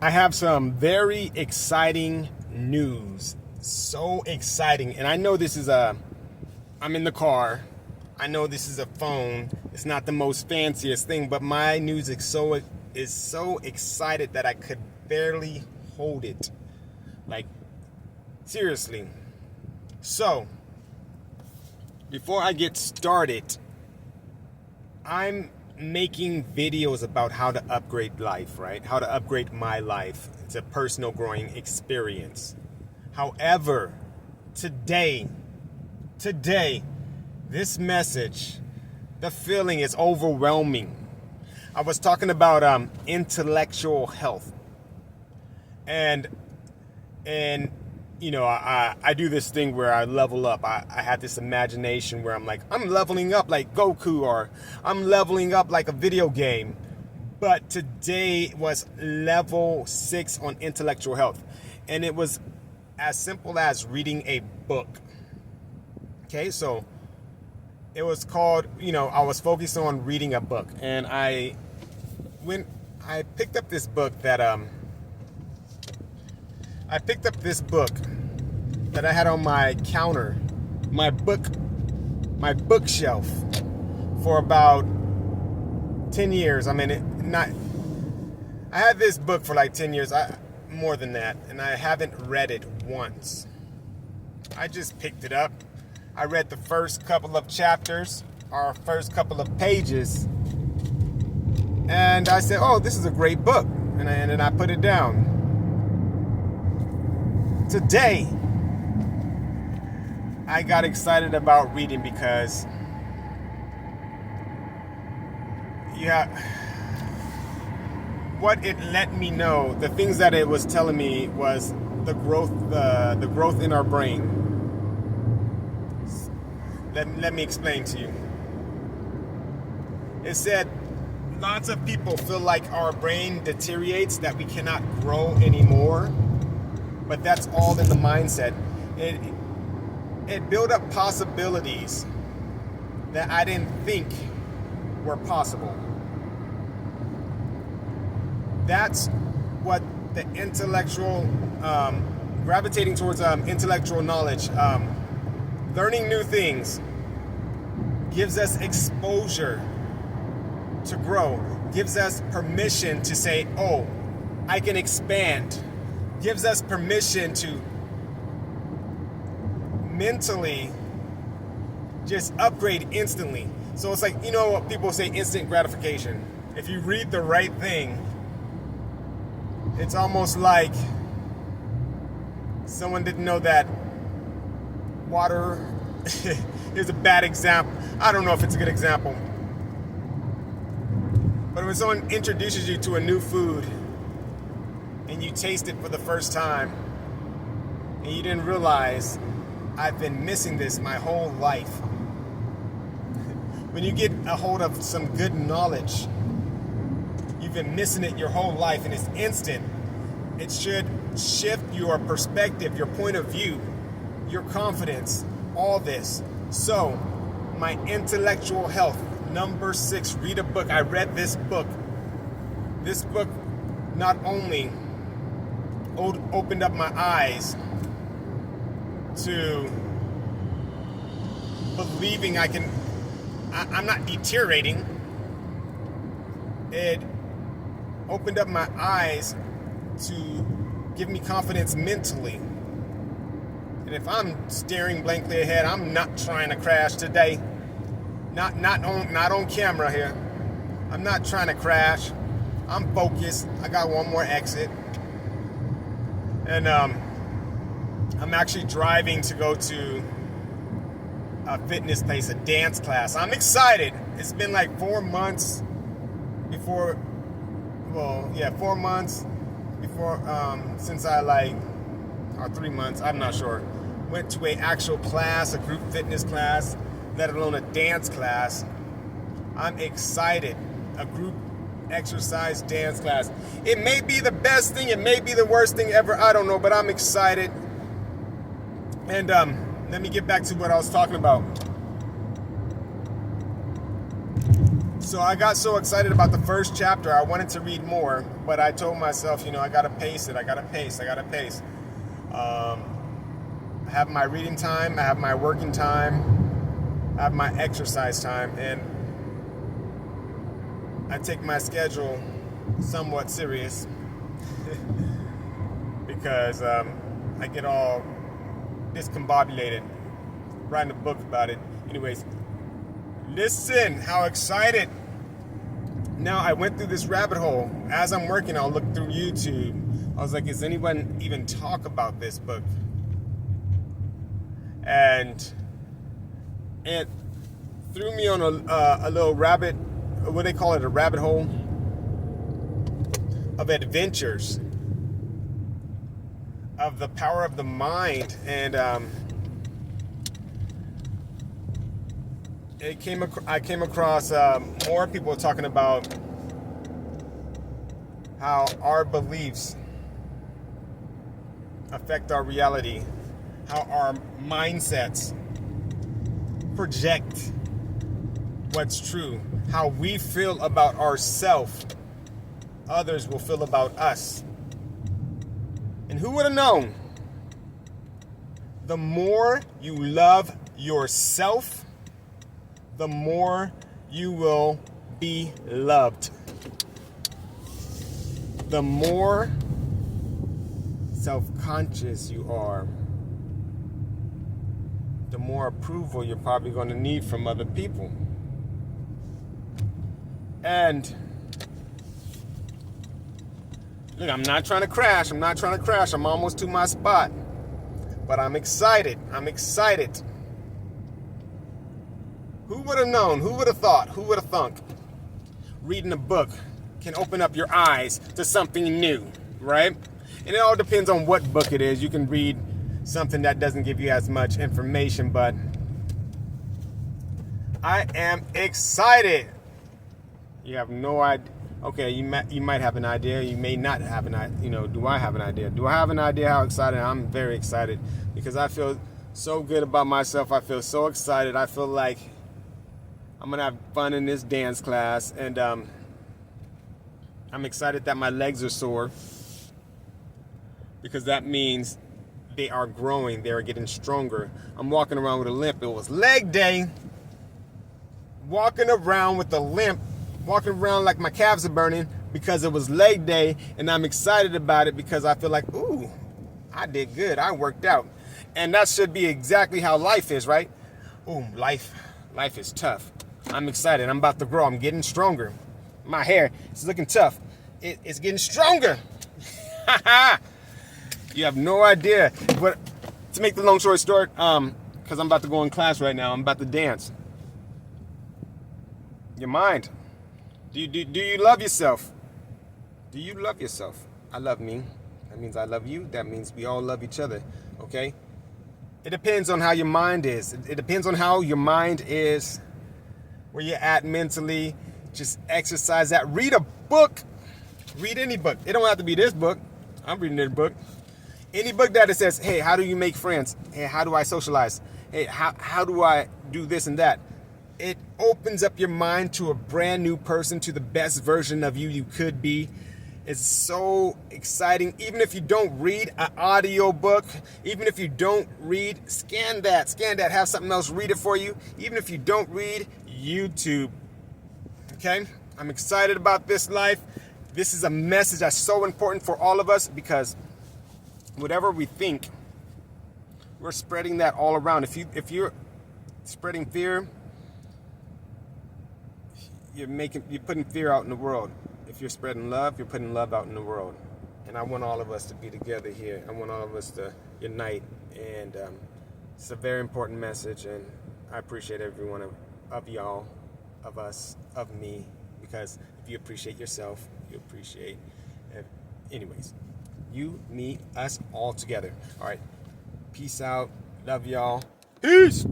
I have some very exciting news. So exciting. And I know I'm in the car. I know this is a phone. It's not the most fanciest thing, but my news is so excited that I could barely hold it. Like, seriously. So, before I get started, I'm making videos about how to upgrade life, right? How to upgrade my life. It's a personal growing experience. However, today, this message, the feeling is overwhelming. I was talking about intellectual health, and and I do this thing where I level up. I have this imagination where I'm like, I'm leveling up like Goku, or I'm leveling up like a video game. But today was level 6 on intellectual health, and it was as simple as reading a book. Okay, so it was called, I was focused on reading a book, and I picked up this book that I had on my counter, my bookshelf, for about 10 years. I had this book for like 10 years, more than that, and I haven't read it once. I just picked it up. I read the first couple of chapters, or first couple of pages, and I said, oh, this is a great book, and then I put it down. Today, I got excited about reading because, what it let me know, the things that it was telling me was the growth in our brain. Let me explain to you. It said lots of people feel like our brain deteriorates, that we cannot grow anymore, but that's all in the mindset. It built up possibilities that I didn't think were possible. That's what the intellectual, gravitating towards intellectual knowledge, learning new things, gives us exposure to grow, gives us permission to say, oh, I can expand, gives us permission to mentally just upgrade instantly. So it's like, what people say, instant gratification. If you read the right thing, it's almost like someone didn't know that water here's a bad example. I don't know if it's a good example. But when someone introduces you to a new food and you taste it for the first time and you didn't realize, I've been missing this my whole life. When you get a hold of some good knowledge, you've been missing it your whole life, and it's instant. It should shift your perspective, your point of view, your confidence, all this. So, my intellectual health, number 6, read a book. I read this book. This book not only opened up my eyes to believing I'm not deteriorating. It opened up my eyes to give me confidence mentally. And if I'm staring blankly ahead, I'm not trying to crash today. Not on camera here. I'm not trying to crash. I'm focused. I got one more exit. And I'm actually driving to go to a fitness place, a dance class. I'm excited. It's been like 4 months before, 4 months before, since or 3 months, I'm not sure, went to an actual class, a group fitness class, let alone a dance class. I'm excited. A group exercise dance class. It may be the best thing, it may be the worst thing ever, I don't know, but I'm excited. And let me get back to what I was talking about. So I got so excited about the first chapter, I wanted to read more, but I told myself, I gotta pace it. I gotta pace. I have my reading time, I have my working time, I have my exercise time, and I take my schedule somewhat serious because I get all discombobulated writing a book about it. Anyways, listen, how excited. Now I went through this rabbit hole. As I'm working, I'll look through YouTube. I was like, is anyone even talk about this book? And it threw me on a little rabbit, what they call it, a rabbit hole of adventures, of the power of the mind. And I came across more people talking about how our beliefs affect our reality, how our mindsets project what's true, how we feel about ourselves, others will feel about us. And who would have known? The more you love yourself, the more you will be loved. The more self-conscious you are, the more approval you're probably going to need from other people. And look, I'm not trying to crash. I'm almost to my spot. But I'm excited. Who would have known? Who would have thought? Who would have thunk? Reading a book can open up your eyes to something new, right? And it all depends on what book it is. You can read something that doesn't give you as much information, but I am excited. You have no idea. Okay, you might have an idea. You may not have an idea. Do I have an idea? Do I have an idea how excited? I'm very excited because I feel so good about myself. I feel so excited. I feel like I'm going to have fun in this dance class. And I'm excited that my legs are sore because that means they are growing. They are getting stronger. I'm walking around with a limp. It was leg day. Walking around with a limp. Walking around like my calves are burning because it was leg day, and I'm excited about it because I feel like, ooh, I did good. I worked out. And that should be exactly how life is, right? Ooh, life is tough. I'm excited. I'm about to grow. I'm getting stronger. My hair is looking tough. It's getting stronger. You have no idea. But to make the long story short, because I'm about to go in class right now, I'm about to dance. Your mind. Do you love yourself? Do you love yourself? I love me. That means I love you. That means we all love each other. Okay? It depends on how your mind is. It depends on how your mind is, where you're at mentally. Just exercise that. Read a book. Read any book. It don't have to be this book. I'm reading this book. Any book that it says, hey, how do you make friends? Hey, how do I socialize? Hey, how do I do this and that? It opens up your mind to a brand new person, to the best version of you could be. It's so exciting. Even if you don't read an audio book, even if you don't read, scan that, have something else read it for you. Even if you don't read, YouTube. Okay? I'm excited about this life. This is a message that's so important for all of us because whatever we think, we're spreading that all around. If you're spreading fear, you're putting fear out in the world. If you're spreading love, you're putting love out in the world. And I want all of us to be together here. I want all of us to unite. And it's a very important message. And I appreciate every one of y'all, of us, of me. Because if you appreciate yourself, you appreciate. Anyways, you, me, us, all together. All right. Peace out. Love y'all. Peace.